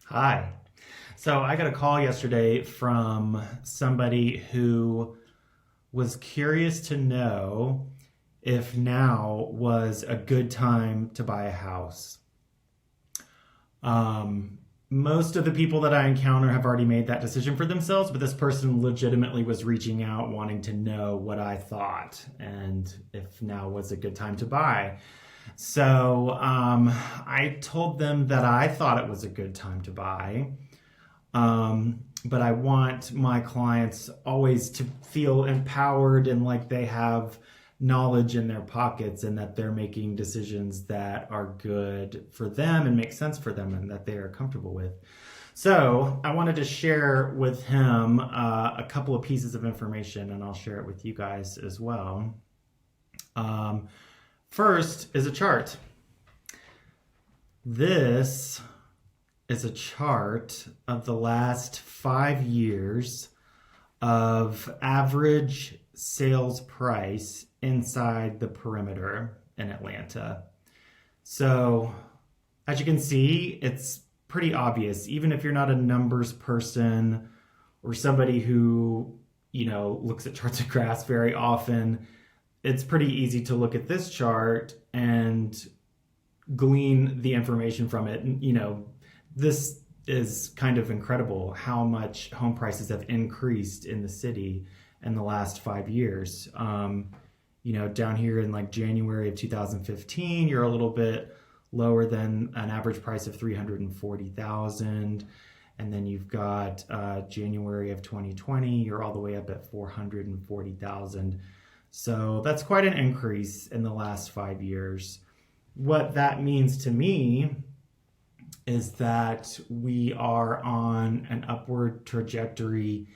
Hi. So I got a call yesterday from somebody who was curious to know if now was a good time to buy a house. Um, Most of the people that I encounter have already made that decision for themselves, but this person legitimately was reaching out wanting to know what I thought and if now was a good time to buy. I told them that I thought it was a good time to buy. But I want my clients always to feel empowered and like they have knowledge in their pockets and that they're making decisions that are good for them and make sense for them and that they are comfortable with. So I wanted to share with him a couple of pieces of information, and I'll share it with you guys as well. Um, First is a chart. This is a chart of the last 5 years of average sales price inside the perimeter in Atlanta. So, as you can see, it's pretty obvious, even if you're not a numbers person or somebody who, looks at charts of graphs very often. It's pretty easy to look at this chart and glean the information from it. This is kind of incredible how much home prices have increased in the city in the last 5 years. Down here in like January of 2015, you're a little bit lower than an average price of 340,000. And then you've got January of 2020, you're all the way up at 440,000. So that's quite an increase in the last 5 years. What that means to me is that we are on an upward trajectory,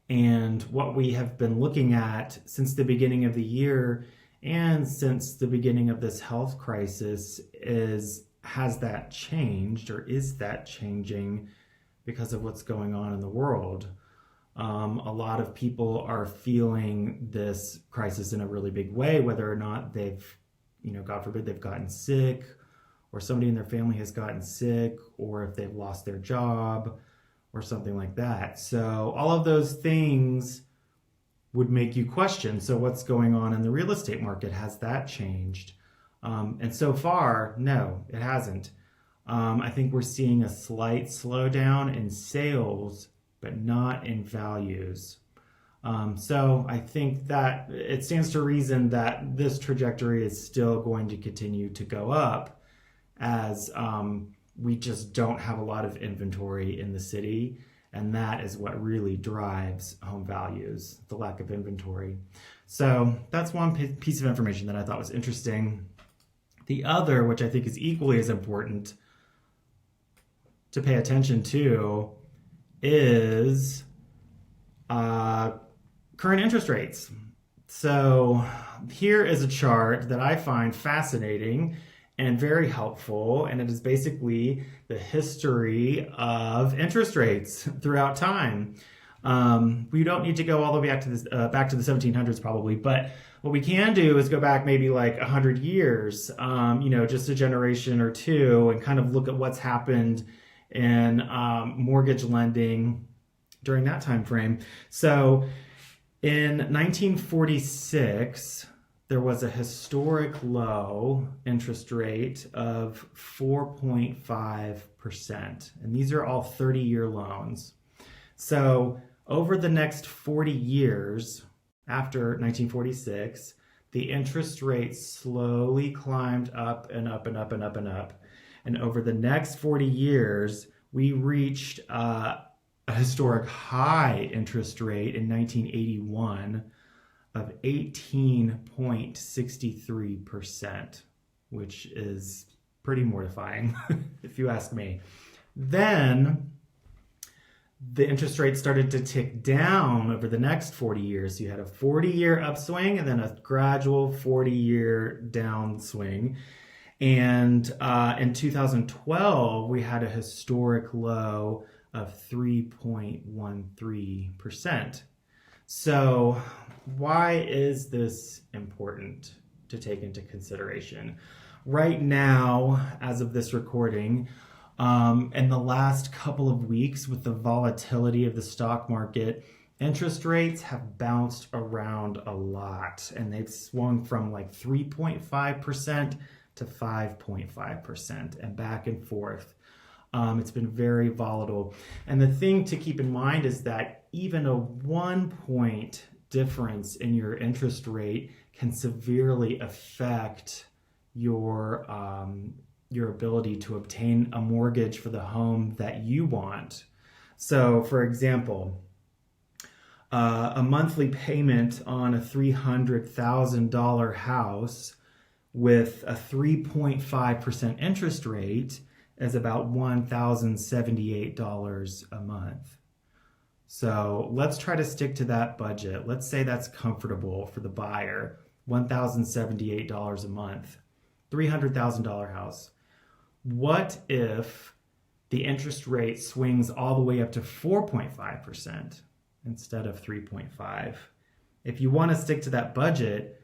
and what we have been looking at since the beginning of the year and since the beginning of this health crisis has that changed, or is that changing because of what's going on in the world? A lot of people are feeling this crisis in a really big way, whether or not they've, God forbid, they've gotten sick, or somebody in their family has gotten sick, or if they've lost their job, or something like that. So all of those things would make you question, so what's going on in the real estate market? Has that changed? And so far, no, it hasn't. I think we're seeing a slight slowdown in sales, but not in values. So I think that it stands to reason that this trajectory is still going to continue to go up as we just don't have a lot of inventory in the city. And that is what really drives home values, the lack of inventory. So that's one piece of information that I thought was interesting. The other, which I think is equally as important to pay attention to, is current interest rates. So here is a chart that I find fascinating and very helpful, and it is basically the history of interest rates throughout time. We don't need to go all the way back to the 1700s probably, but what we can do is go back maybe like 100 years, just a generation or two, and kind of look at what's happened in mortgage lending during that time frame. So in 1946, there was a historic low interest rate of 4.5%. And these are all 30-year loans. So over the next 40 years after 1946, the interest rate slowly climbed up and up and up and up and up. And over the next 40 years, we reached a historic high interest rate in 1981 of 18.63%, which is pretty mortifying, if you ask me. Then the interest rate started to tick down over the next 40 years. So you had a 40-year upswing and then a gradual 40-year downswing. And in 2012, we had a historic low of 3.13%. So why is this important to take into consideration? Right now, as of this recording, In the last couple of weeks, with the volatility of the stock market, interest rates have bounced around a lot, and they've swung from like 3.5% to 5.5% and back and forth. It's been very volatile. And the thing to keep in mind is that even a 1 point difference in your interest rate can severely affect your ability to obtain a mortgage for the home that you want. So, for example, a monthly payment on a $300,000 house with a 3.5% interest rate is about $1,078 a month. So let's try to stick to that budget. Let's say that's comfortable for the buyer, $1,078 a month, $300,000 house. What if the interest rate swings all the way up to 4.5% instead of 3.5? If you want to stick to that budget,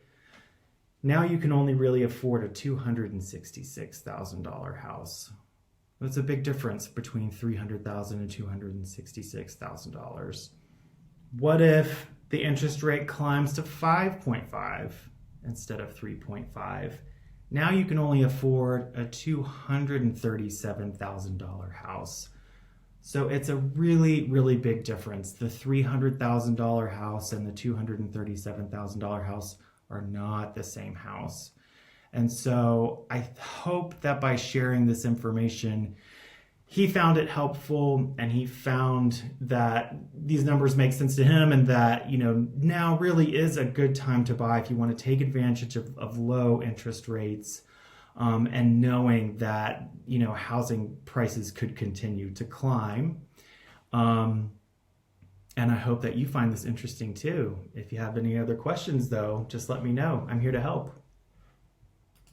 now you can only really afford a $266,000 house. That's a big difference between $300,000 and $266,000. What if the interest rate climbs to 5.5 instead of 3.5? Now you can only afford a $237,000 house. So it's a really, really big difference. The $300,000 house and the $237,000 house are not the same house. And so I hope that by sharing this information, he found it helpful, and he found that these numbers make sense to him, and that, now really is a good time to buy if you want to take advantage of low interest rates, and knowing that, housing prices could continue to climb. And I hope that you find this interesting too. If you have any other questions, though, just let me know. I'm here to help.